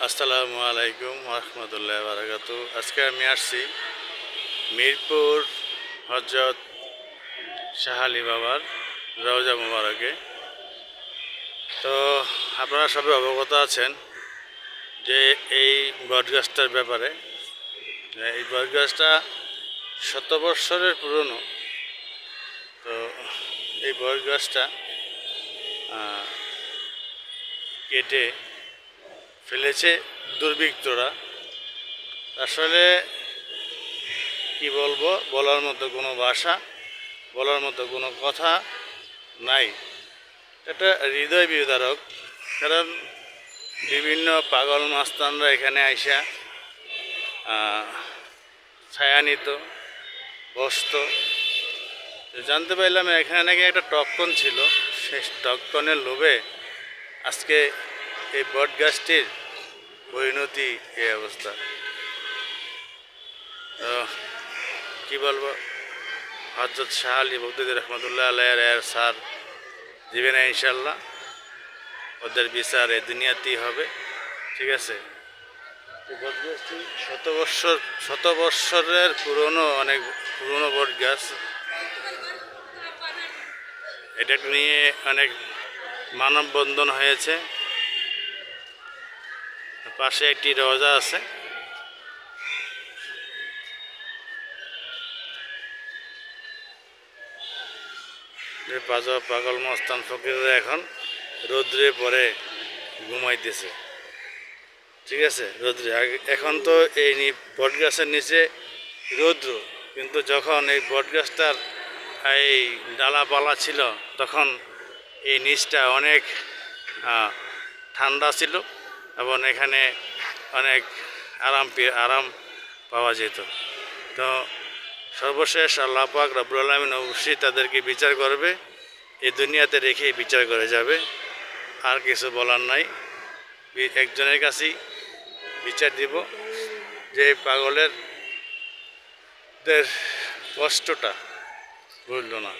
আসসালামু আলাইকুম রহমতুল্লাহ বারাকাতু। আজকে আমি আসছি মিরপুর হজরত শাহ আলী বাবার রওজা মুবারকে। তো আপনারা সবাই অবগত আছেন যে এই বটগাছটার ব্যাপারে। এই বটগাছটা শত বৎসরের পুরনো। তো এই বটগাছটা কেটে ফেলেছে দুর্বৃত্তরা। আসলে কি বলবো, বলার মতো কোনো ভাষা, বলার মতো কোনো কথা নাই। এটা হৃদয় বিদারক। কারণ বিভিন্ন পাগল মাস্তানরা এখানে আইসা ছায়া নিত, বসত। জানতে পারলাম এখানে নাকি একটা টক্কন ছিল। সেই টক্কনের লোভে আজকে এই বট গাছটির পরিণতি এই অবস্থা। কি বলবো, হজরত শাহ আলী বগদাদী রহমতুল্লাহ আলাইহির সার দিবে না ইনশাল্লাহ। ওদের বিচার এ দুনিয়াতেই হবে, ঠিক আছে। বটগাছটি শত বৎসরের পুরনো, অনেক পুরনো বট গাছ। এটা নিয়ে অনেক মানববন্ধন হয়েছে। পাশে একটি রওজা আছে। পাগল মস্তান ফকিররা এখন রৌদ্রে পরে ঘুমাইতেছে, ঠিক আছে। রৌদ্রে এখন তো এই বটগাছের নিচে রৌদ্র, কিন্তু যখন এই বটগাছটার এই ডালাপালা ছিল তখন এই নিচটা অনেক ঠান্ডা ছিল এবং এখানে অনেক আরাম পাওয়া যেত। তো সর্বশেষ আল্লাহ পাক রব্বুল আলামিন অবশ্যই তাদেরকে বিচার করবে, এই দুনিয়াতে রেখেই বিচার করে যাবে। আর কিছু বলার নাই। একজনের কাছেই বিচার দিব যে পাগলের কষ্টটা বুঝল না।